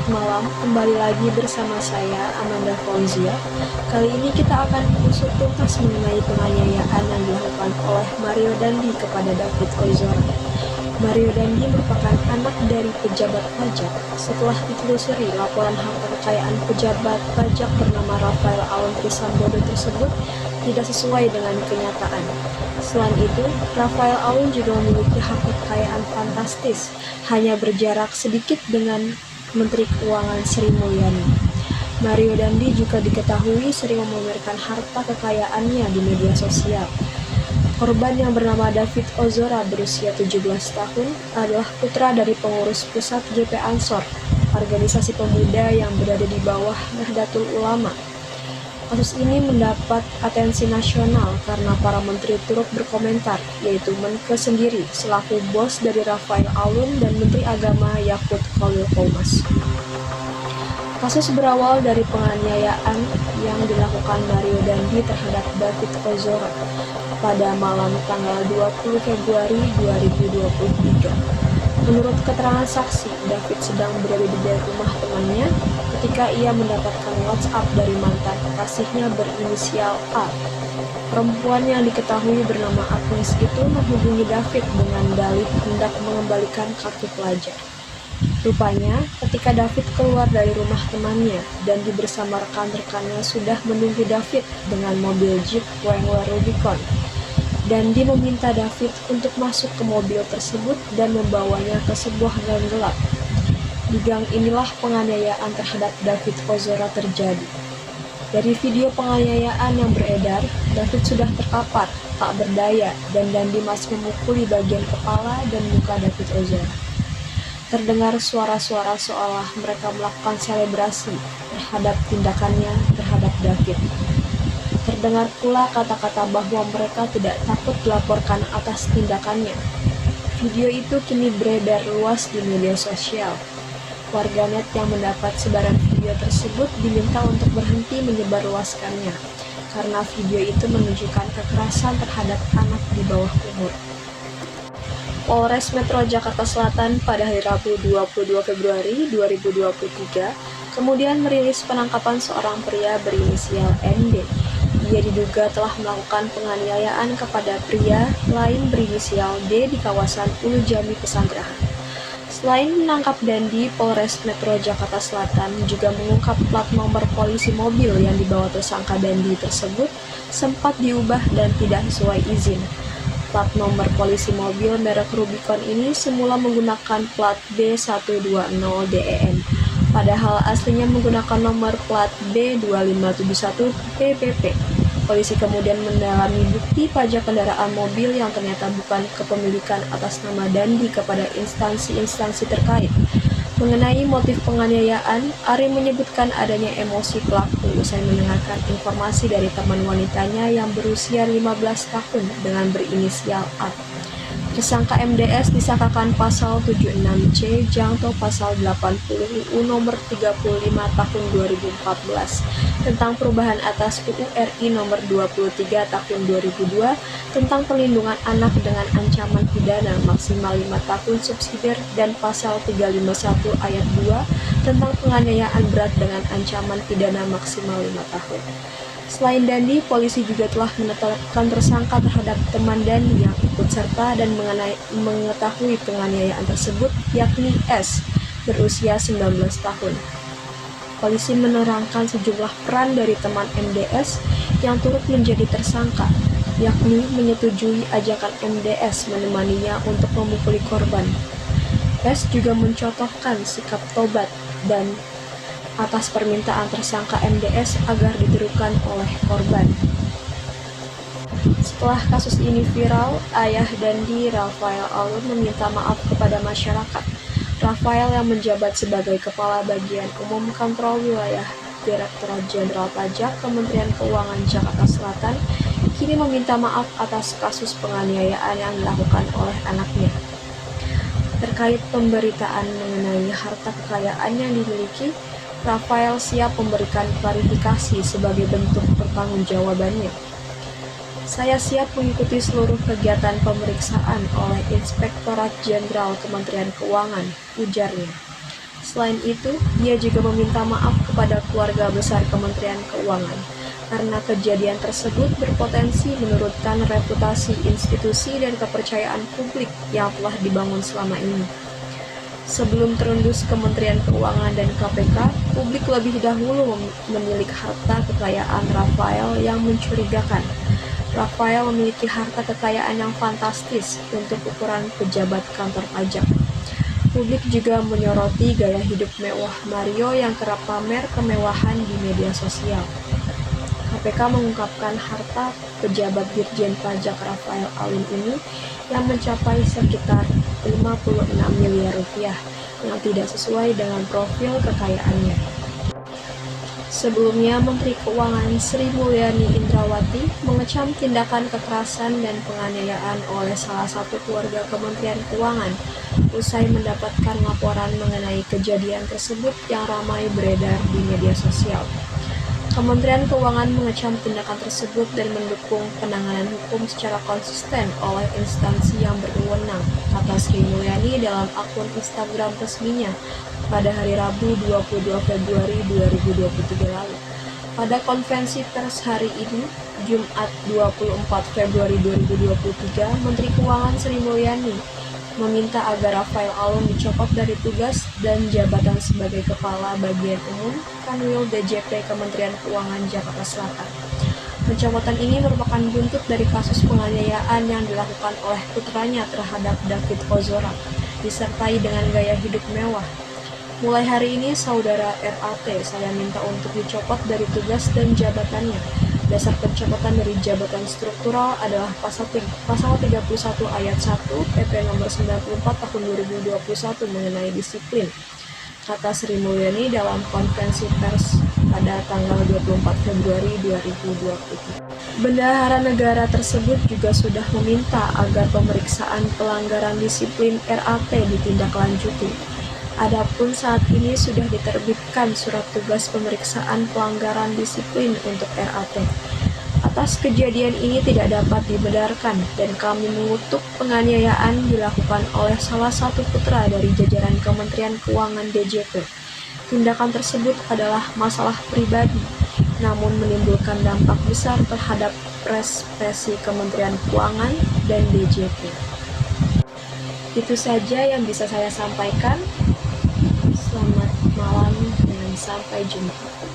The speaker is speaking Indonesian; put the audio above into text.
selamat malam. Kembali lagi bersama saya, Amanda Fauzia. Kali ini kita akan mengusut tuntas mengenai penganiayaan yang dilakukan oleh Mario Dandi kepada David Ozora. Mario Dandi merupakan anak dari pejabat pajak. Setelah ditelusuri, laporan harta kekayaan pejabat pajak bernama Rafael Alun Trisambodo tersebut tidak sesuai dengan kenyataan. Selain itu, Rafael Alun juga memiliki harta kekayaan fantastis, hanya berjarak sedikit dengan Menteri Keuangan Sri Mulyani. Mario Dandi juga diketahui sering memamerkan harta kekayaannya di media sosial. Korban yang bernama David Ozora berusia 17 tahun adalah putra dari pengurus pusat GP Ansor, organisasi pemuda yang berada di bawah Nahdlatul Ulama. Kasus ini mendapat atensi nasional karena para menteri turut berkomentar, yaitu Menkes sendiri selaku bos dari Rafael Alun dan Menteri Agama Yakut Khalil Qomas. Kasus berawal dari penganiayaan yang dilakukan Mario Dandi terhadap David Ozora pada malam tanggal 20 Februari 2023. Menurut keterangan saksi, David sedang berada di rumah temannya ketika ia mendapatkan WhatsApp dari mantan kekasihnya berinisial A. Perempuan yang diketahui bernama Agnes itu menghubungi David dengan dalih hendak mengembalikan kartu pelajar. Rupanya, ketika David keluar dari rumah temannya, Dandi bersama rekan-rekannya sudah menunggu David dengan mobil Jeep Wrangler Rubicon. Dandi meminta David untuk masuk ke mobil tersebut dan membawanya ke sebuah gang gelap. Di gang inilah penganiayaan terhadap David Ozora terjadi. Dari video penganiayaan yang beredar, David sudah terkapar, tak berdaya, dan Dandi masih memukuli bagian kepala dan muka David Ozora. Terdengar suara-suara seolah mereka melakukan selebrasi terhadap tindakannya terhadap David. Terdengar pula kata-kata bahwa mereka tidak takut dilaporkan atas tindakannya. Video itu kini beredar luas di media sosial. Warganet yang mendapat sebaran video tersebut diminta untuk berhenti menyebarluaskannya, karena video itu menunjukkan kekerasan terhadap anak di bawah umur. Polres Metro Jakarta Selatan pada hari Rabu 22 Februari 2023 kemudian merilis penangkapan seorang pria berinisial ND. Ia diduga telah melakukan penganiayaan kepada pria lain berinisial D di kawasan Ulu Jami Pesanggerahan. Selain menangkap Dandi, Polres Metro Jakarta Selatan juga mengungkap plat nomor polisi mobil yang dibawa tersangka Dandi tersebut sempat diubah dan tidak sesuai izin. Plat nomor polisi mobil merek Rubicon ini semula menggunakan plat B120DEN, padahal aslinya menggunakan nomor plat B2571 PPP. Polisi kemudian mendalami bukti pajak kendaraan mobil yang ternyata bukan kepemilikan atas nama Dandi kepada instansi-instansi terkait. Mengenai motif penganiayaan, Ari menyebutkan adanya emosi pelaku usai mendengarkan informasi dari teman wanitanya yang berusia 15 tahun dengan berinisial A. Tersangka MDS disangkakan pasal 76C Jangto pasal 80 UU nomor 35 tahun 2014 tentang perubahan atas UU RI nomor 23 tahun 2002 tentang perlindungan anak dengan ancaman pidana maksimal 5 tahun subsidiar dan pasal 351 ayat 2 tentang penganiayaan berat dengan ancaman pidana maksimal 5 tahun. Selain Dandi, polisi juga telah menetapkan tersangka terhadap teman Dandi yang ikut serta dan mengetahui penganiayaan tersebut, yakni S, berusia 19 tahun. Polisi menerangkan sejumlah peran dari teman MDS yang turut menjadi tersangka, yakni menyetujui ajakan MDS menemaninya untuk memukuli korban. S juga mencontohkan sikap tobat dan atas permintaan tersangka MDS agar ditirukan oleh korban. Setelah kasus ini viral, ayah Dandi, Rafael Alun, meminta maaf kepada masyarakat. Rafael yang menjabat sebagai Kepala Bagian Umum Kontrol Wilayah Direktorat Jenderal Pajak Kementerian Keuangan Jakarta Selatan kini meminta maaf atas kasus penganiayaan yang dilakukan oleh anaknya. Terkait pemberitaan mengenai harta kekayaan yang dimiliki, Rafael siap memberikan klarifikasi sebagai bentuk pertanggungjawabannya. Saya siap mengikuti seluruh kegiatan pemeriksaan oleh Inspektorat Jenderal Kementerian Keuangan, ujarnya. Selain itu, dia juga meminta maaf kepada keluarga besar Kementerian Keuangan karena kejadian tersebut berpotensi menurunkan reputasi institusi dan kepercayaan publik yang telah dibangun selama ini. Sebelum terendus Kementerian Keuangan dan KPK, publik lebih dahulu menilik harta kekayaan Rafael yang mencurigakan. Rafael memiliki harta kekayaan yang fantastis untuk ukuran pejabat kantor pajak. Publik juga menyoroti gaya hidup mewah Mario yang kerap pamer kemewahan di media sosial. KPK mengungkapkan harta pejabat Dirjen Pajak Rafael Alun ini yang mencapai sekitar 56 miliar rupiah yang tidak sesuai dengan profil kekayaannya. Sebelumnya, Menteri Keuangan Sri Mulyani Indrawati mengecam tindakan kekerasan dan penganiayaan oleh salah satu keluarga Kementerian Keuangan usai mendapatkan laporan mengenai kejadian tersebut yang ramai beredar di media sosial. Kementerian Keuangan mengecam tindakan tersebut dan mendukung penanganan hukum secara konsisten oleh instansi yang berwenang, kata Sri Mulyani dalam akun Instagram resminya pada hari Rabu 22 Februari 2023 lalu. Pada konferensi pers hari ini, Jumat 24 Februari 2023, Menteri Keuangan Sri Mulyani meminta agar Rafael Alun dicopot dari tugas dan jabatan sebagai Kepala Bagian Umum Kanwil DJP Kementerian Keuangan Jakarta Selatan. Pencopotan ini merupakan buntut dari kasus penganiayaan yang dilakukan oleh putranya terhadap David Ozora, disertai dengan gaya hidup mewah. Mulai hari ini, saudara RAT saya minta untuk dicopot dari tugas dan jabatannya. Dasar pencopotan dari jabatan struktural adalah pasal 31 ayat 1 PP nomor 94 tahun 2021 mengenai disiplin, kata Sri Mulyani dalam konferensi pers pada tanggal 24 Februari 2023. Bendahara negara tersebut juga sudah meminta agar pemeriksaan pelanggaran disiplin RAT ditindaklanjuti. Adapun saat ini sudah diterbitkan surat tugas pemeriksaan pelanggaran disiplin untuk RAT. Atas kejadian ini tidak dapat dibenarkan dan kami mengutuk penganiayaan dilakukan oleh salah satu putra dari jajaran Kementerian Keuangan DJP. Tindakan tersebut adalah masalah pribadi, namun menimbulkan dampak besar terhadap prestasi Kementerian Keuangan dan DJP. Itu saja yang bisa saya sampaikan. Selamat malam dan sampai jumpa.